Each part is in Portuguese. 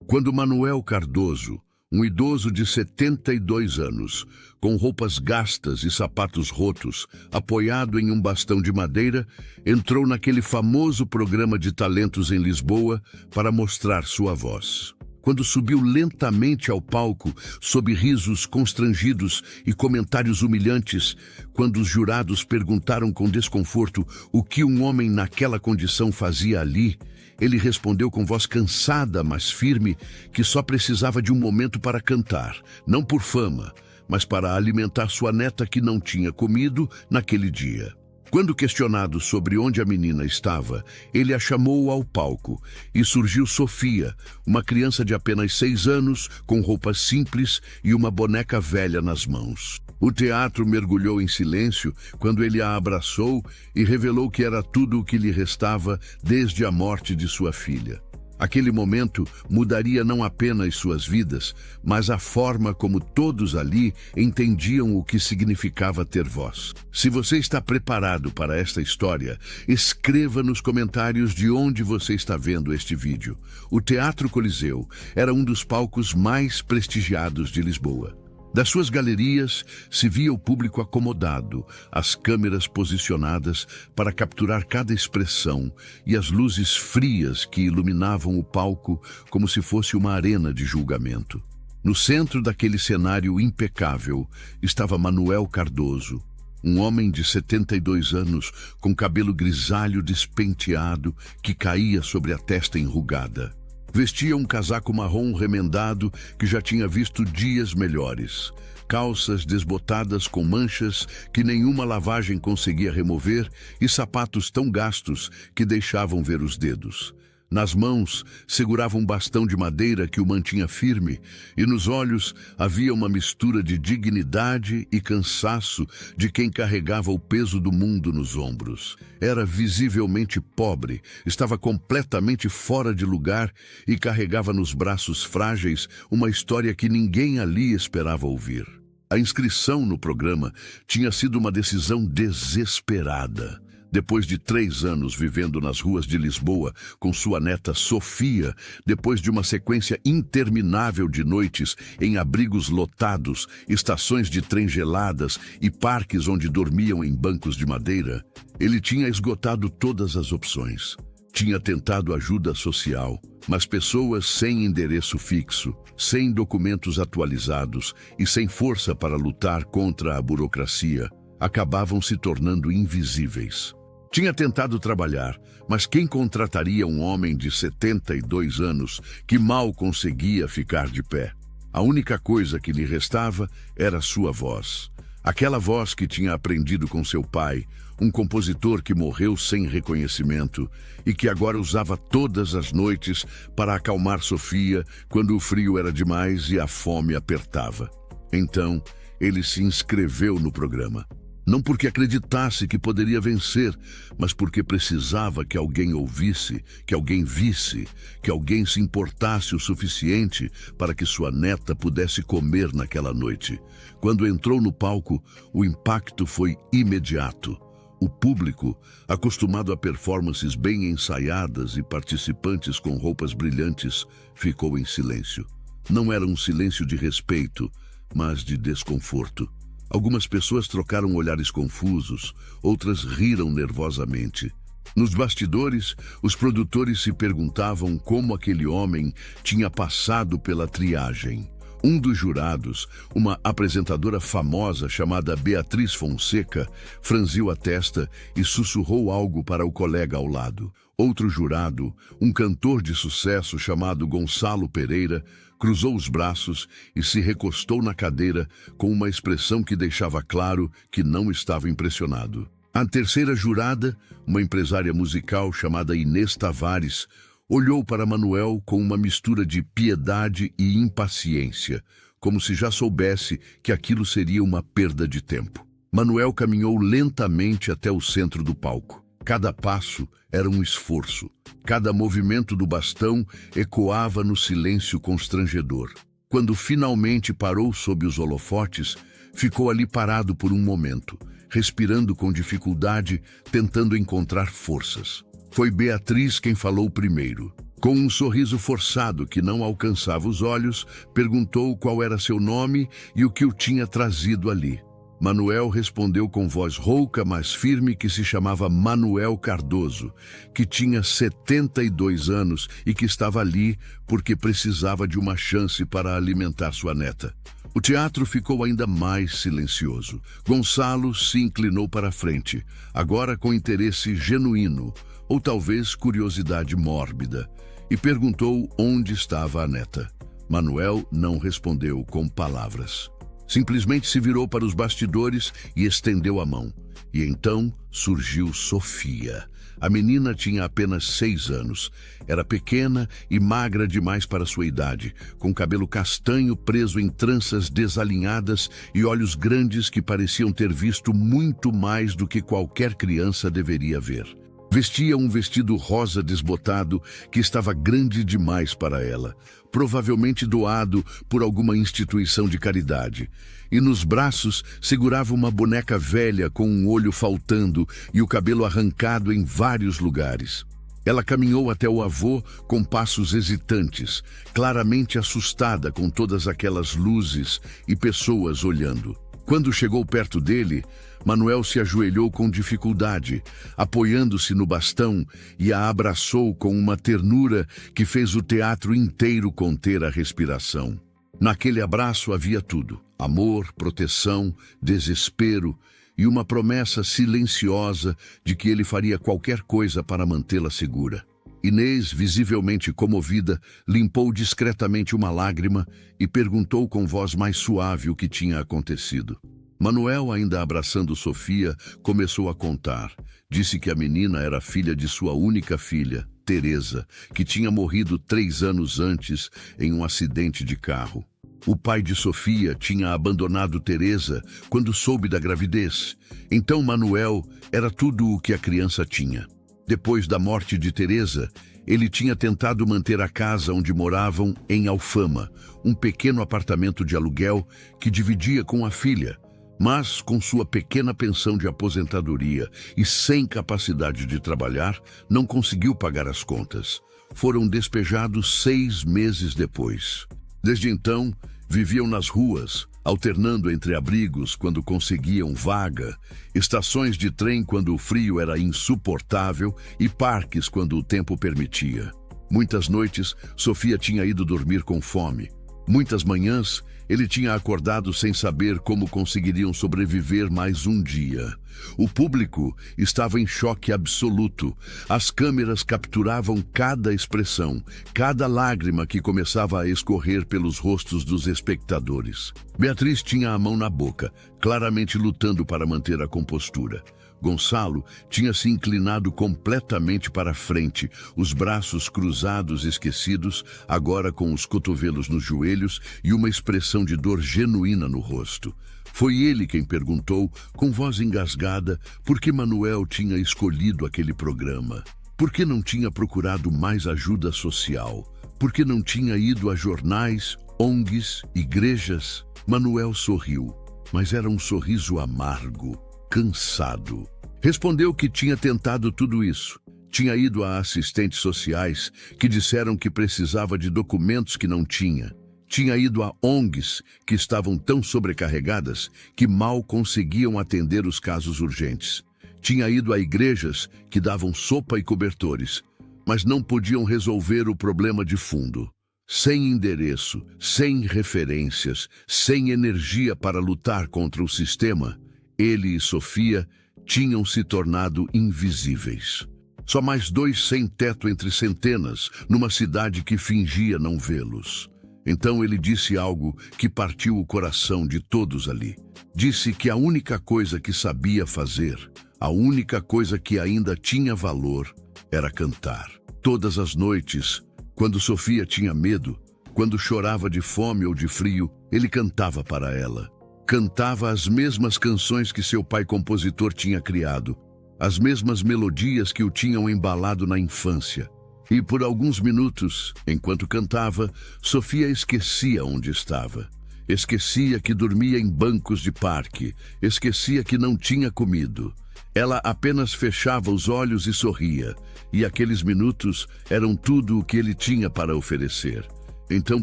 Quando Manuel Cardoso, um idoso de 72 anos, com roupas gastas e sapatos rotos, apoiado em um bastão de madeira, entrou naquele famoso programa de talentos em Lisboa para mostrar sua voz. Quando subiu lentamente ao palco, sob risos constrangidos e comentários humilhantes, quando os jurados perguntaram com desconforto o que um homem naquela condição fazia ali, ele respondeu com voz cansada, mas firme, que só precisava de um momento para cantar, não por fama, mas para alimentar sua neta que não tinha comido naquele dia. Quando questionado sobre onde a menina estava, ele a chamou ao palco e surgiu Sofia, uma criança de apenas 6 anos, com roupas simples e uma boneca velha nas mãos. O teatro mergulhou em silêncio quando ele a abraçou e revelou que era tudo o que lhe restava desde a morte de sua filha. Aquele momento mudaria não apenas suas vidas, mas a forma como todos ali entendiam o que significava ter voz. Se você está preparado para esta história, escreva nos comentários de onde você está vendo este vídeo. O Teatro Coliseu era um dos palcos mais prestigiados de Lisboa. Das suas galerias se via o público acomodado, as câmeras posicionadas para capturar cada expressão e as luzes frias que iluminavam o palco como se fosse uma arena de julgamento. No centro daquele cenário impecável estava Manuel Cardoso, um homem de 72 anos com cabelo grisalho despenteado que caía sobre a testa enrugada. Vestia um casaco marrom remendado que já tinha visto dias melhores, calças desbotadas com manchas que nenhuma lavagem conseguia remover e sapatos tão gastos que deixavam ver os dedos. Nas mãos, segurava um bastão de madeira que o mantinha firme, e nos olhos havia uma mistura de dignidade e cansaço de quem carregava o peso do mundo nos ombros. Era visivelmente pobre, estava completamente fora de lugar e carregava nos braços frágeis uma história que ninguém ali esperava ouvir. A inscrição no programa tinha sido uma decisão desesperada. Depois de 3 anos vivendo nas ruas de Lisboa com sua neta Sofia, depois de uma sequência interminável de noites em abrigos lotados, estações de trem geladas e parques onde dormiam em bancos de madeira, ele tinha esgotado todas as opções. Tinha tentado ajuda social, mas pessoas sem endereço fixo, sem documentos atualizados e sem força para lutar contra a burocracia, acabavam se tornando invisíveis. Tinha tentado trabalhar, mas quem contrataria um homem de 72 anos que mal conseguia ficar de pé? A única coisa que lhe restava era sua voz. Aquela voz que tinha aprendido com seu pai, um compositor que morreu sem reconhecimento e que agora usava todas as noites para acalmar Sofia quando o frio era demais e a fome apertava. Então, ele se inscreveu no programa. Não porque acreditasse que poderia vencer, mas porque precisava que alguém ouvisse, que alguém visse, que alguém se importasse o suficiente para que sua neta pudesse comer naquela noite. Quando entrou no palco, o impacto foi imediato. O público, acostumado a performances bem ensaiadas e participantes com roupas brilhantes, ficou em silêncio. Não era um silêncio de respeito, mas de desconforto. Algumas pessoas trocaram olhares confusos, outras riram nervosamente. Nos bastidores, os produtores se perguntavam como aquele homem tinha passado pela triagem. Um dos jurados, uma apresentadora famosa chamada Beatriz Fonseca, franziu a testa e sussurrou algo para o colega ao lado. Outro jurado, um cantor de sucesso chamado Gonçalo Pereira, cruzou os braços e se recostou na cadeira com uma expressão que deixava claro que não estava impressionado. A terceira jurada, uma empresária musical chamada Inês Tavares, olhou para Manuel com uma mistura de piedade e impaciência, como se já soubesse que aquilo seria uma perda de tempo. Manuel caminhou lentamente até o centro do palco. Cada passo era um esforço. Cada movimento do bastão ecoava no silêncio constrangedor. Quando finalmente parou sob os holofotes, ficou ali parado por um momento, respirando com dificuldade, tentando encontrar forças. Foi Beatriz quem falou primeiro. Com um sorriso forçado que não alcançava os olhos, perguntou qual era seu nome e o que o tinha trazido ali. Manuel respondeu com voz rouca, mas firme, que se chamava Manuel Cardoso, que tinha 72 anos e que estava ali porque precisava de uma chance para alimentar sua neta. O teatro ficou ainda mais silencioso. Gonçalo se inclinou para a frente, agora com interesse genuíno, ou talvez curiosidade mórbida, e perguntou onde estava a neta. Manuel não respondeu com palavras. Simplesmente se virou para os bastidores e estendeu a mão. E então surgiu Sofia. A menina tinha apenas 6 anos. Era pequena e magra demais para sua idade, com cabelo castanho preso em tranças desalinhadas e olhos grandes que pareciam ter visto muito mais do que qualquer criança deveria ver. Vestia um vestido rosa desbotado que estava grande demais para ela, provavelmente doado por alguma instituição de caridade. E nos braços segurava uma boneca velha com um olho faltando e o cabelo arrancado em vários lugares. Ela caminhou até o avô com passos hesitantes, claramente assustada com todas aquelas luzes e pessoas olhando. Quando chegou perto dele, Manuel se ajoelhou com dificuldade, apoiando-se no bastão, e a abraçou com uma ternura que fez o teatro inteiro conter a respiração. Naquele abraço havia tudo: amor, proteção, desespero e uma promessa silenciosa de que ele faria qualquer coisa para mantê-la segura. Inês, visivelmente comovida, limpou discretamente uma lágrima e perguntou com voz mais suave o que tinha acontecido. Manuel, ainda abraçando Sofia, começou a contar. Disse que a menina era filha de sua única filha, Teresa, que tinha morrido 3 anos antes em um acidente de carro. O pai de Sofia tinha abandonado Teresa quando soube da gravidez. Então Manuel era tudo o que a criança tinha. Depois da morte de Teresa, ele tinha tentado manter a casa onde moravam em Alfama, um pequeno apartamento de aluguel que dividia com a filha, mas com sua pequena pensão de aposentadoria e sem capacidade de trabalhar, não conseguiu pagar as contas. Foram despejados 6 meses depois. Desde então, viviam nas ruas, alternando entre abrigos quando conseguiam vaga, estações de trem quando o frio era insuportável e parques quando o tempo permitia. Muitas noites, Sofia tinha ido dormir com fome. Muitas manhãs, ele tinha acordado sem saber como conseguiriam sobreviver mais um dia. O público estava em choque absoluto. As câmeras capturavam cada expressão, cada lágrima que começava a escorrer pelos rostos dos espectadores. Beatriz tinha a mão na boca, claramente lutando para manter a compostura. Gonçalo tinha se inclinado completamente para a frente, os braços cruzados esquecidos, agora com os cotovelos nos joelhos e uma expressão de dor genuína no rosto. Foi ele quem perguntou, com voz engasgada, por que Manuel tinha escolhido aquele programa. Por que não tinha procurado mais ajuda social? Por que não tinha ido a jornais, ONGs, igrejas? Manuel sorriu, mas era um sorriso amargo, cansado. Respondeu que tinha tentado tudo isso. Tinha ido a assistentes sociais que disseram que precisava de documentos que não tinha. Tinha ido a ONGs que estavam tão sobrecarregadas que mal conseguiam atender os casos urgentes. Tinha ido a igrejas que davam sopa e cobertores, mas não podiam resolver o problema de fundo. Sem endereço, sem referências, sem energia para lutar contra o sistema, ele e Sofia tinham se tornado invisíveis. Só mais 2 sem teto entre centenas, numa cidade que fingia não vê-los. Então ele disse algo que partiu o coração de todos ali. Disse que a única coisa que sabia fazer, a única coisa que ainda tinha valor, era cantar. Todas as noites, quando Sofia tinha medo, quando chorava de fome ou de frio, ele cantava para ela. Cantava as mesmas canções que seu pai compositor tinha criado, as mesmas melodias que o tinham embalado na infância. E por alguns minutos, enquanto cantava, Sofia esquecia onde estava. Esquecia que dormia em bancos de parque, esquecia que não tinha comido. Ela apenas fechava os olhos e sorria, e aqueles minutos eram tudo o que ele tinha para oferecer. Então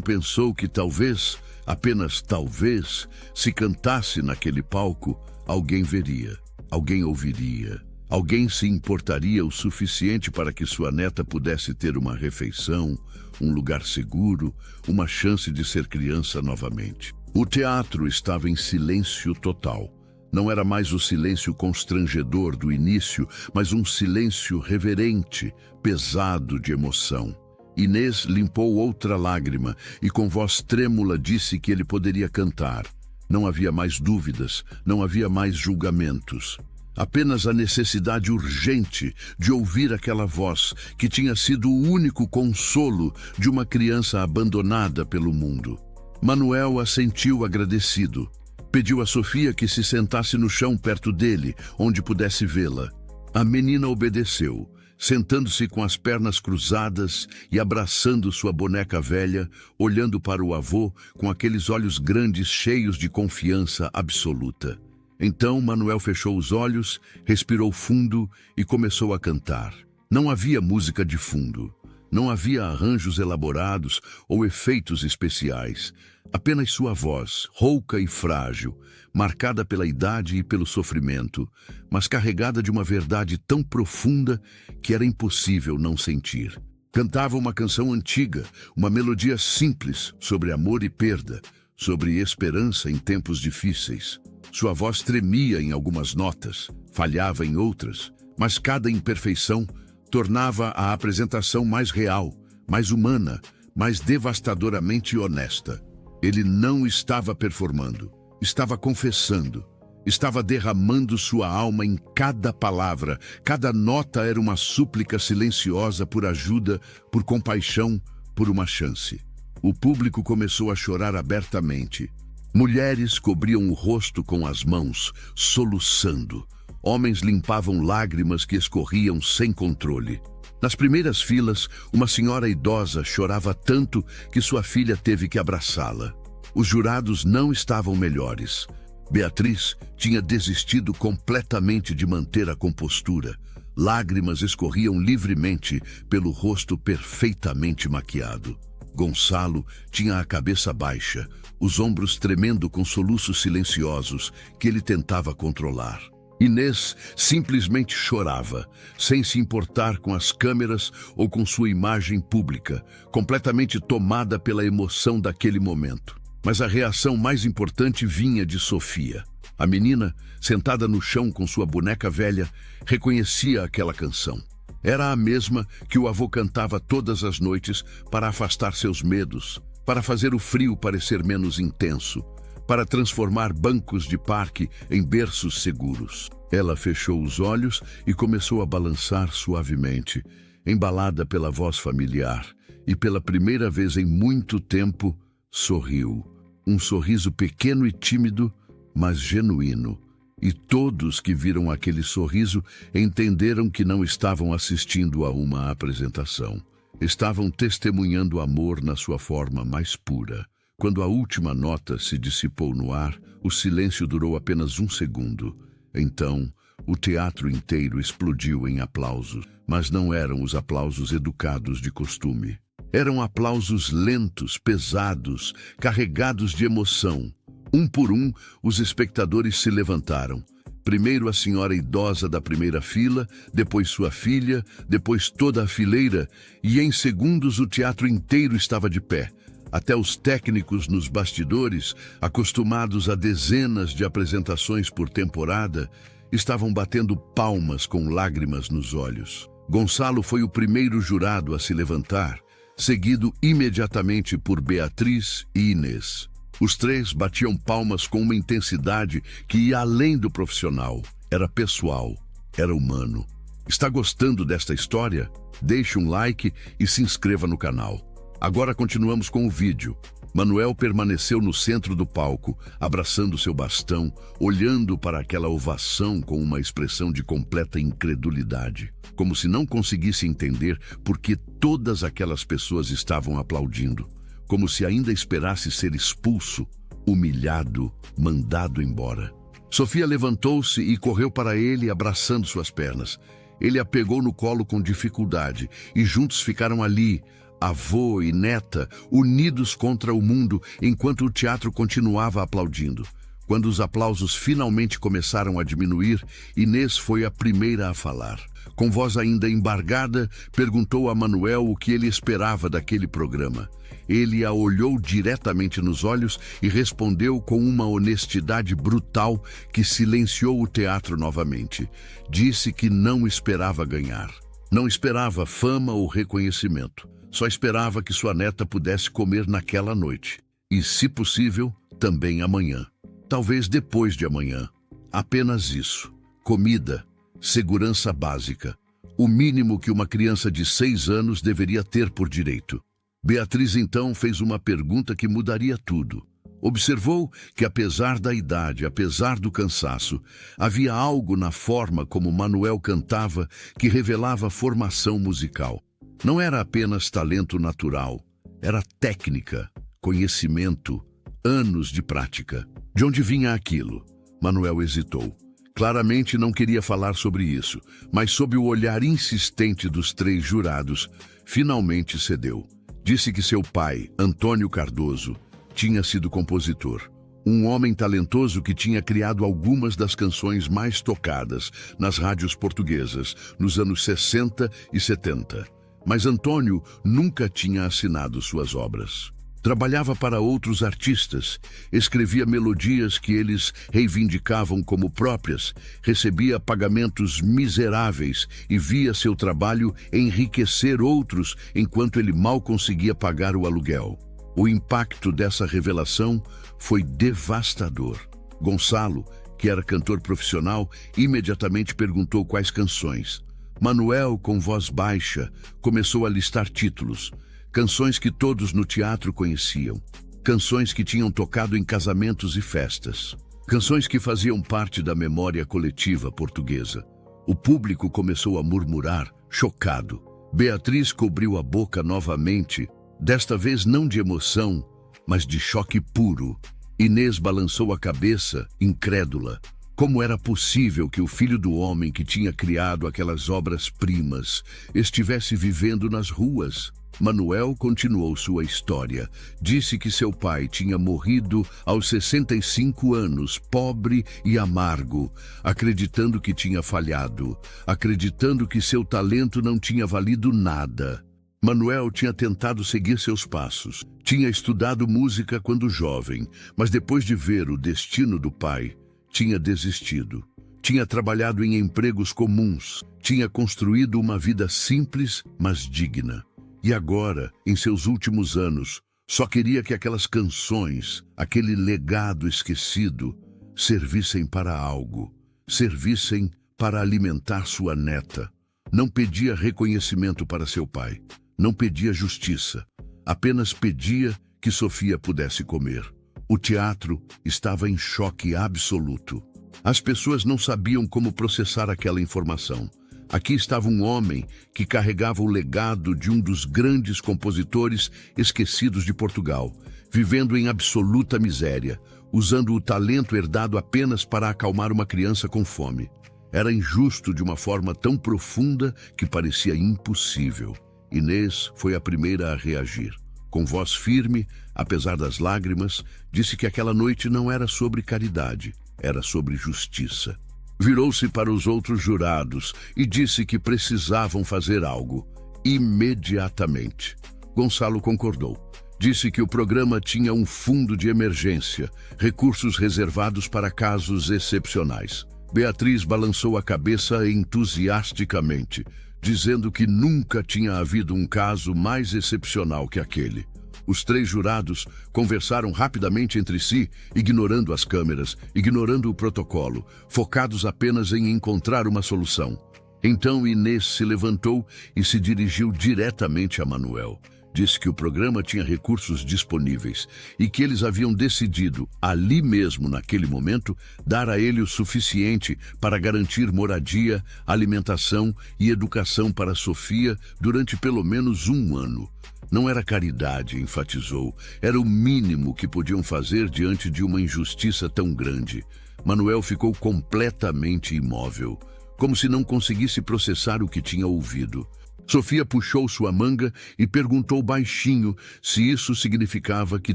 pensou que talvez, apenas talvez, se cantasse naquele palco, alguém veria, alguém ouviria, alguém se importaria o suficiente para que sua neta pudesse ter uma refeição, um lugar seguro, uma chance de ser criança novamente. O teatro estava em silêncio total. Não era mais o silêncio constrangedor do início, mas um silêncio reverente, pesado de emoção. Inês limpou outra lágrima e com voz trêmula disse que ele poderia cantar. Não havia mais dúvidas, não havia mais julgamentos. Apenas a necessidade urgente de ouvir aquela voz que tinha sido o único consolo de uma criança abandonada pelo mundo. Manuel assentiu agradecido. Pediu a Sofia que se sentasse no chão perto dele, onde pudesse vê-la. A menina obedeceu, sentando-se com as pernas cruzadas e abraçando sua boneca velha, olhando para o avô com aqueles olhos grandes cheios de confiança absoluta. Então Manuel fechou os olhos, respirou fundo e começou a cantar. Não havia música de fundo. Não havia arranjos elaborados ou efeitos especiais. Apenas sua voz, rouca e frágil, marcada pela idade e pelo sofrimento, mas carregada de uma verdade tão profunda que era impossível não sentir. Cantava uma canção antiga, uma melodia simples sobre amor e perda, sobre esperança em tempos difíceis. Sua voz tremia em algumas notas, falhava em outras, mas cada imperfeição tornava a apresentação mais real, mais humana, mais devastadoramente honesta. Ele não estava performando, estava confessando, estava derramando sua alma em cada palavra. Cada nota era uma súplica silenciosa por ajuda, por compaixão, por uma chance. O público começou a chorar abertamente. Mulheres cobriam o rosto com as mãos, soluçando. Homens limpavam lágrimas que escorriam sem controle. Nas primeiras filas, uma senhora idosa chorava tanto que sua filha teve que abraçá-la. Os jurados não estavam melhores. Beatriz tinha desistido completamente de manter a compostura. Lágrimas escorriam livremente pelo rosto perfeitamente maquiado. Gonçalo tinha a cabeça baixa, os ombros tremendo com soluços silenciosos que ele tentava controlar. Inês simplesmente chorava, sem se importar com as câmeras ou com sua imagem pública, completamente tomada pela emoção daquele momento. Mas a reação mais importante vinha de Sofia. A menina, sentada no chão com sua boneca velha, reconhecia aquela canção. Era a mesma que o avô cantava todas as noites para afastar seus medos, para fazer o frio parecer menos intenso, para transformar bancos de parque em berços seguros. Ela fechou os olhos e começou a balançar suavemente, embalada pela voz familiar, e pela primeira vez em muito tempo, sorriu. Um sorriso pequeno e tímido, mas genuíno. E todos que viram aquele sorriso entenderam que não estavam assistindo a uma apresentação. Estavam testemunhando amor na sua forma mais pura. Quando a última nota se dissipou no ar, o silêncio durou apenas 1 segundo. Então, o teatro inteiro explodiu em aplausos, mas não eram os aplausos educados de costume. Eram aplausos lentos, pesados, carregados de emoção. Um por um, os espectadores se levantaram. Primeiro a senhora idosa da primeira fila, depois sua filha, depois toda a fileira, e em segundos o teatro inteiro estava de pé. Até os técnicos nos bastidores, acostumados a dezenas de apresentações por temporada, estavam batendo palmas com lágrimas nos olhos. Gonçalo foi o primeiro jurado a se levantar, seguido imediatamente por Beatriz e Inês. Os três batiam palmas com uma intensidade que ia além do profissional. Era pessoal, era humano. Está gostando desta história? Deixe um like e se inscreva no canal. Agora continuamos com o vídeo. Manuel permaneceu no centro do palco, abraçando seu bastão, olhando para aquela ovação com uma expressão de completa incredulidade, como se não conseguisse entender por que todas aquelas pessoas estavam aplaudindo, como se ainda esperasse ser expulso, humilhado, mandado embora. Sofia levantou-se e correu para ele, abraçando suas pernas. Ele a pegou no colo com dificuldade e juntos ficaram ali, avô e neta, unidos contra o mundo, enquanto o teatro continuava aplaudindo. Quando os aplausos finalmente começaram a diminuir, Inês foi a primeira a falar. Com voz ainda embargada, perguntou a Manuel o que ele esperava daquele programa. Ele a olhou diretamente nos olhos e respondeu com uma honestidade brutal que silenciou o teatro novamente. Disse que não esperava ganhar. Não esperava fama ou reconhecimento. Só esperava que sua neta pudesse comer naquela noite. E, se possível, também amanhã. Talvez depois de amanhã. Apenas isso. Comida, segurança básica. O mínimo que uma criança de 6 anos deveria ter por direito. Beatriz então fez uma pergunta que mudaria tudo. Observou que, apesar da idade, apesar do cansaço, havia algo na forma como Manuel cantava que revelava formação musical. Não era apenas talento natural, era técnica, conhecimento, anos de prática. De onde vinha aquilo? Manuel hesitou. Claramente não queria falar sobre isso, mas sob o olhar insistente dos 3 jurados, finalmente cedeu. Disse que seu pai, Antônio Cardoso, tinha sido compositor. Um homem talentoso que tinha criado algumas das canções mais tocadas nas rádios portuguesas nos anos 60 e 70. Mas Antônio nunca tinha assinado suas obras. Trabalhava para outros artistas, escrevia melodias que eles reivindicavam como próprias, recebia pagamentos miseráveis e via seu trabalho enriquecer outros enquanto ele mal conseguia pagar o aluguel. O impacto dessa revelação foi devastador. Gonçalo, que era cantor profissional, imediatamente perguntou quais canções. Manuel, com voz baixa, começou a listar títulos. Canções que todos no teatro conheciam. Canções que tinham tocado em casamentos e festas. Canções que faziam parte da memória coletiva portuguesa. O público começou a murmurar, chocado. Beatriz cobriu a boca novamente, desta vez não de emoção, mas de choque puro. Inês balançou a cabeça, incrédula. Como era possível que o filho do homem que tinha criado aquelas obras-primas estivesse vivendo nas ruas? Manuel continuou sua história. Disse que seu pai tinha morrido aos 65 anos, pobre e amargo, acreditando que tinha falhado, acreditando que seu talento não tinha valido nada. Manuel tinha tentado seguir seus passos. Tinha estudado música quando jovem, mas depois de ver o destino do pai, tinha desistido. Tinha trabalhado em empregos comuns, tinha construído uma vida simples, mas digna. E agora, em seus últimos anos, só queria que aquelas canções, aquele legado esquecido, servissem para algo, servissem para alimentar sua neta. Não pedia reconhecimento para seu pai, não pedia justiça, apenas pedia que Sofia pudesse comer. O teatro estava em choque absoluto. As pessoas não sabiam como processar aquela informação. Aqui estava um homem que carregava o legado de um dos grandes compositores esquecidos de Portugal, vivendo em absoluta miséria, usando o talento herdado apenas para acalmar uma criança com fome. Era injusto de uma forma tão profunda que parecia impossível. Inês foi a primeira a reagir. Com voz firme, apesar das lágrimas, disse que aquela noite não era sobre caridade, era sobre justiça. Virou-se para os outros jurados e disse que precisavam fazer algo, imediatamente. Gonçalo concordou. Disse que o programa tinha um fundo de emergência, recursos reservados para casos excepcionais. Beatriz balançou a cabeça entusiasticamente, dizendo que nunca tinha havido um caso mais excepcional que aquele. Os 3 jurados conversaram rapidamente entre si, ignorando as câmeras, ignorando o protocolo, focados apenas em encontrar uma solução. Então Inês se levantou e se dirigiu diretamente a Manuel. Disse que o programa tinha recursos disponíveis e que eles haviam decidido, ali mesmo naquele momento, dar a ele o suficiente para garantir moradia, alimentação e educação para Sofia durante pelo menos 1 ano. Não era caridade, enfatizou, era o mínimo que podiam fazer diante de uma injustiça tão grande. Manuel ficou completamente imóvel, como se não conseguisse processar o que tinha ouvido. Sofia puxou sua manga e perguntou baixinho se isso significava que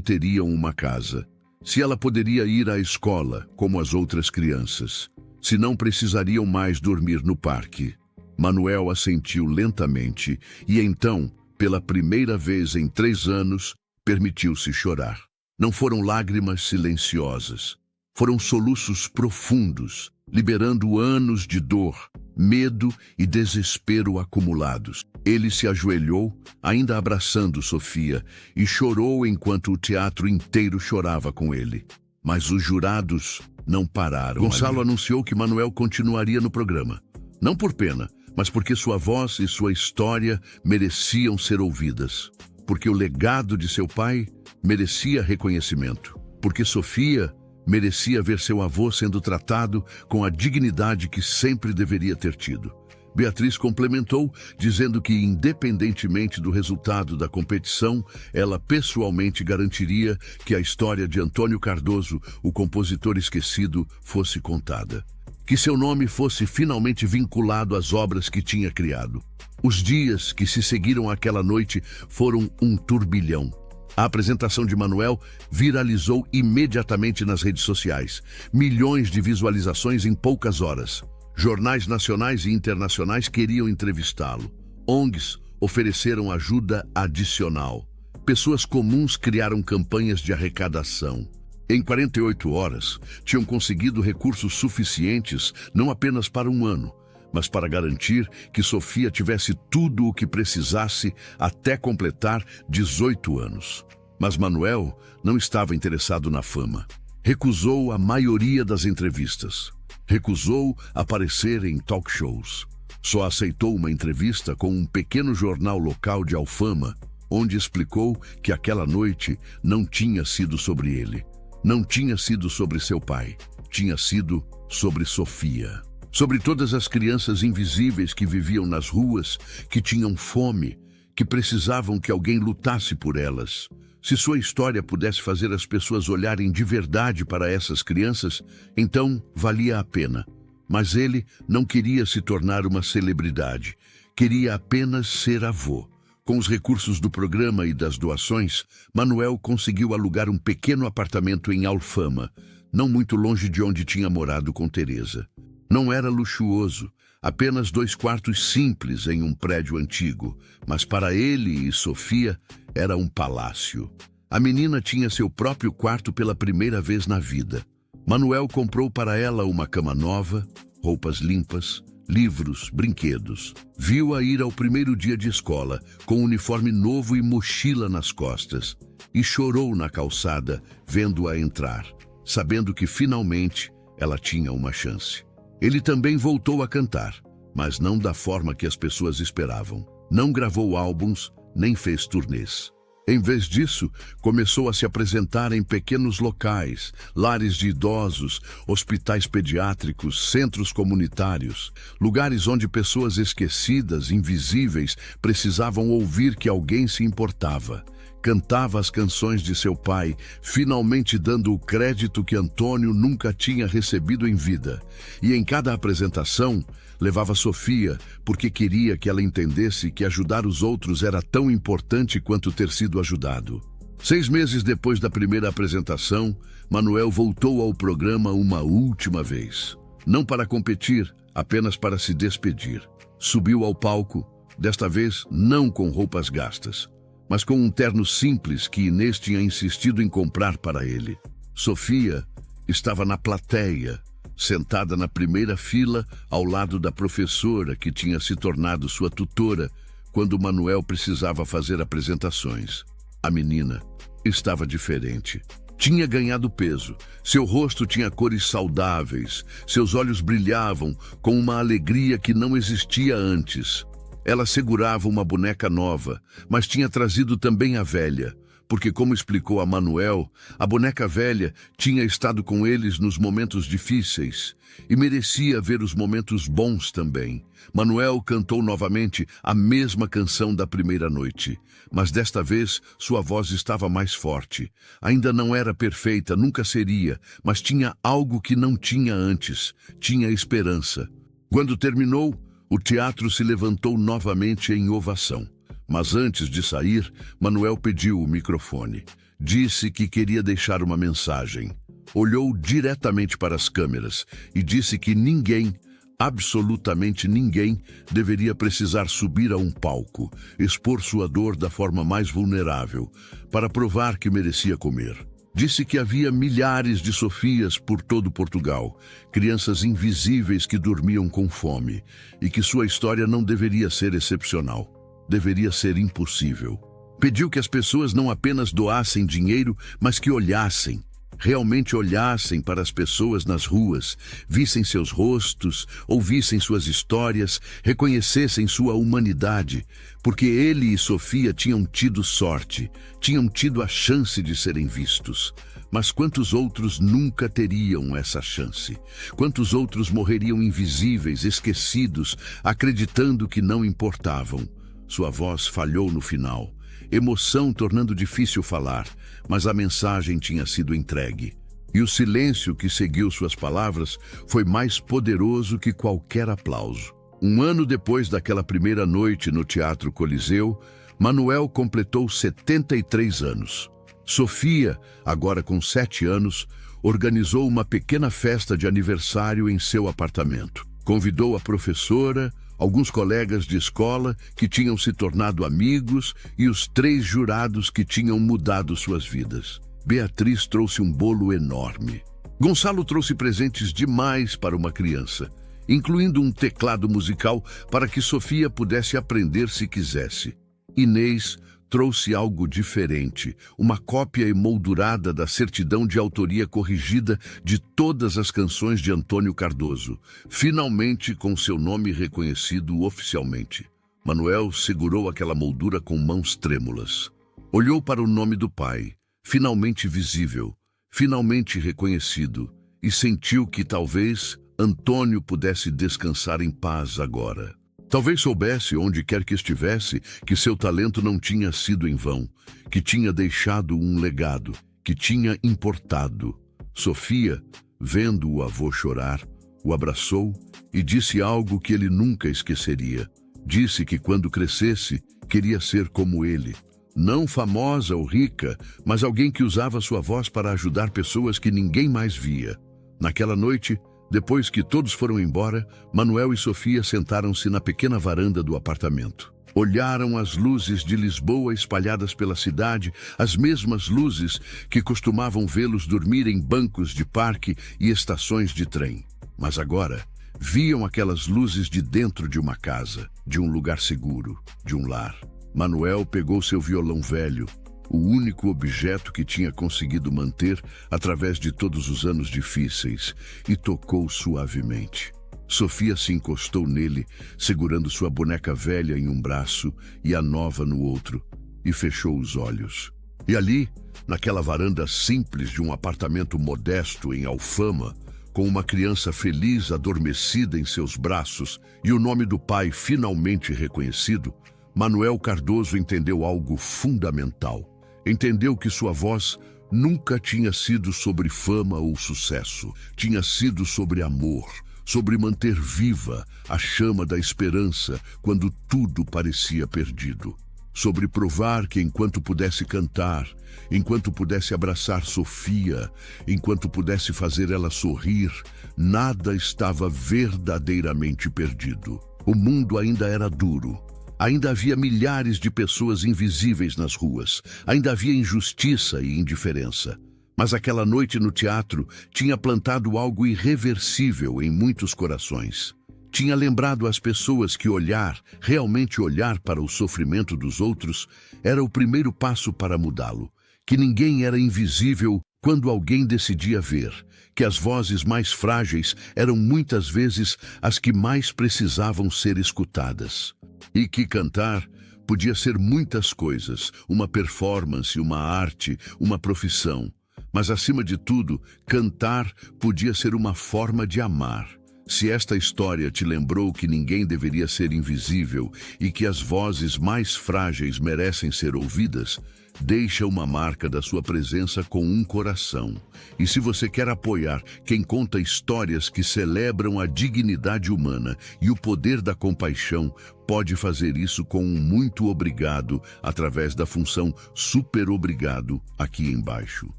teriam uma casa. Se ela poderia ir à escola, como as outras crianças. Se não precisariam mais dormir no parque. Manuel assentiu lentamente e então, pela primeira vez em 3 anos, permitiu-se chorar. Não foram lágrimas silenciosas. Foram soluços profundos, liberando anos de dor, medo e desespero acumulados. Ele se ajoelhou, ainda abraçando Sofia, e chorou enquanto o teatro inteiro chorava com ele. Mas os jurados não pararam. Gonçalo anunciou que Manuel continuaria no programa. Não por pena, mas porque sua voz e sua história mereciam ser ouvidas. Porque o legado de seu pai merecia reconhecimento. Porque Sofia merecia ver seu avô sendo tratado com a dignidade que sempre deveria ter tido. Beatriz complementou, dizendo que, independentemente do resultado da competição, ela pessoalmente garantiria que a história de Antônio Cardoso, o compositor esquecido, fosse contada. Que seu nome fosse finalmente vinculado às obras que tinha criado. Os dias que se seguiram àquela noite foram um turbilhão. A apresentação de Manuel viralizou imediatamente nas redes sociais. Milhões de visualizações em poucas horas. Jornais nacionais e internacionais queriam entrevistá-lo. ONGs ofereceram ajuda adicional. Pessoas comuns criaram campanhas de arrecadação. Em 48 horas, tinham conseguido recursos suficientes não apenas para 1 ano, mas para garantir que Sofia tivesse tudo o que precisasse até completar 18 anos. Mas Manuel não estava interessado na fama. Recusou a maioria das entrevistas. Recusou aparecer em talk shows. Só aceitou uma entrevista com um pequeno jornal local de Alfama, onde explicou que aquela noite não tinha sido sobre ele. Não tinha sido sobre seu pai. Tinha sido sobre Sofia. Sobre todas as crianças invisíveis que viviam nas ruas, que tinham fome, que precisavam que alguém lutasse por elas. Se sua história pudesse fazer as pessoas olharem de verdade para essas crianças, então valia a pena. Mas ele não queria se tornar uma celebridade. Queria apenas ser avô. Com os recursos do programa e das doações, Manuel conseguiu alugar um pequeno apartamento em Alfama, não muito longe de onde tinha morado com Teresa. Não era luxuoso, apenas 2 quartos simples em um prédio antigo, mas para ele e Sofia era um palácio. A menina tinha seu próprio quarto pela primeira vez na vida. Manuel comprou para ela uma cama nova, roupas limpas, livros, brinquedos. Viu-a ir ao primeiro dia de escola, com uniforme novo e mochila nas costas, e chorou na calçada, vendo-a entrar, sabendo que finalmente ela tinha uma chance. Ele também voltou a cantar, mas não da forma que as pessoas esperavam. Não gravou álbuns, nem fez turnês. Em vez disso, começou a se apresentar em pequenos locais, lares de idosos, hospitais pediátricos, centros comunitários, lugares onde pessoas esquecidas, invisíveis, precisavam ouvir que alguém se importava. Cantava as canções de seu pai, finalmente dando o crédito que Antônio nunca tinha recebido em vida. E em cada apresentação, levava Sofia, porque queria que ela entendesse que ajudar os outros era tão importante quanto ter sido ajudado. 6 meses depois da primeira apresentação, Manuel voltou ao programa uma última vez. Não para competir, apenas para se despedir. Subiu ao palco, desta vez não com roupas gastas, mas com um terno simples que Inês tinha insistido em comprar para ele. Sofia estava na plateia, sentada na primeira fila, ao lado da professora que tinha se tornado sua tutora quando Manuel precisava fazer apresentações. A menina estava diferente. Tinha ganhado peso, seu rosto tinha cores saudáveis, seus olhos brilhavam com uma alegria que não existia antes. Ela segurava uma boneca nova, mas tinha trazido também a velha, porque, como explicou a Manuel, a boneca velha tinha estado com eles nos momentos difíceis e merecia ver os momentos bons também. Manuel cantou novamente a mesma canção da primeira noite, mas desta vez sua voz estava mais forte. Ainda não era perfeita, nunca seria, mas tinha algo que não tinha antes, tinha esperança. Quando terminou, o teatro se levantou novamente em ovação. Mas antes de sair, Manuel pediu o microfone. Disse que queria deixar uma mensagem. Olhou diretamente para as câmeras e disse que ninguém, absolutamente ninguém, deveria precisar subir a um palco, expor sua dor da forma mais vulnerável, para provar que merecia comer. Disse que havia milhares de Sofias por todo Portugal, crianças invisíveis que dormiam com fome, e que sua história não deveria ser excepcional. Deveria ser impossível. Pediu que as pessoas não apenas doassem dinheiro, mas que olhassem, realmente olhassem para as pessoas nas ruas, vissem seus rostos, ouvissem suas histórias, reconhecessem sua humanidade, porque ele e Sofia tinham tido sorte, tinham tido a chance de serem vistos. Mas quantos outros nunca teriam essa chance? Quantos outros morreriam invisíveis, esquecidos, acreditando que não importavam? Sua voz falhou no final, emoção tornando difícil falar, mas a mensagem tinha sido entregue. E o silêncio que seguiu suas palavras foi mais poderoso que qualquer aplauso. Um ano depois daquela primeira noite no Teatro Coliseu, Manuel completou 73 anos. Sofia, agora com 7 anos, organizou uma pequena festa de aniversário em seu apartamento. Convidou a professora, alguns colegas de escola que tinham se tornado amigos e os 3 jurados que tinham mudado suas vidas. Beatriz trouxe um bolo enorme. Gonçalo trouxe presentes demais para uma criança, incluindo um teclado musical para que Sofia pudesse aprender se quisesse. Inês trouxe algo diferente, uma cópia emoldurada da certidão de autoria corrigida de todas as canções de Antônio Cardoso, finalmente com seu nome reconhecido oficialmente. Manuel segurou aquela moldura com mãos trêmulas. Olhou para o nome do pai, finalmente visível, finalmente reconhecido, e sentiu que talvez Antônio pudesse descansar em paz agora. Talvez soubesse, onde quer que estivesse, que seu talento não tinha sido em vão, que tinha deixado um legado, que tinha importado. Sofia, vendo o avô chorar, o abraçou e disse algo que ele nunca esqueceria. Disse que quando crescesse, queria ser como ele. Não famosa ou rica, mas alguém que usava sua voz para ajudar pessoas que ninguém mais via. Naquela noite, depois que todos foram embora, Manuel e Sofia sentaram-se na pequena varanda do apartamento. Olharam as luzes de Lisboa espalhadas pela cidade, as mesmas luzes que costumavam vê-los dormir em bancos de parque e estações de trem. Mas agora, viam aquelas luzes de dentro de uma casa, de um lugar seguro, de um lar. Manuel pegou seu violão velho, o único objeto que tinha conseguido manter através de todos os anos difíceis, e tocou suavemente. Sofia se encostou nele, segurando sua boneca velha em um braço e a nova no outro, e fechou os olhos. E ali, naquela varanda simples de um apartamento modesto em Alfama, com uma criança feliz adormecida em seus braços e o nome do pai finalmente reconhecido, Manuel Cardoso entendeu algo fundamental. Entendeu que sua voz nunca tinha sido sobre fama ou sucesso. Tinha sido sobre amor, sobre manter viva a chama da esperança quando tudo parecia perdido. Sobre provar que enquanto pudesse cantar, enquanto pudesse abraçar Sofia, enquanto pudesse fazer ela sorrir, nada estava verdadeiramente perdido. O mundo ainda era duro. Ainda havia milhares de pessoas invisíveis nas ruas. Ainda havia injustiça e indiferença. Mas aquela noite no teatro tinha plantado algo irreversível em muitos corações. Tinha lembrado às pessoas que olhar, realmente olhar para o sofrimento dos outros, era o primeiro passo para mudá-lo. Que ninguém era invisível quando alguém decidia ver. Que as vozes mais frágeis eram muitas vezes as que mais precisavam ser escutadas. E que cantar Podia ser muitas coisas, uma performance, uma arte, uma profissão. Mas, acima de tudo, cantar podia ser uma forma de amar. Se esta história te lembrou que ninguém deveria ser invisível e que as vozes mais frágeis merecem ser ouvidas, deixa uma marca da sua presença com um coração. E se você quer apoiar quem conta histórias que celebram a dignidade humana e o poder da compaixão, pode fazer isso com um muito obrigado através da função super obrigado aqui embaixo.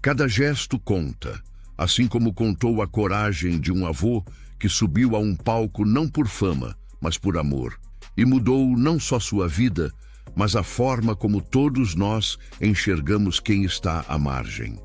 Cada gesto conta, assim como contou a coragem de um avô que subiu a um palco não por fama, mas por amor, e mudou não só sua vida, mas a forma como todos nós enxergamos quem está à margem.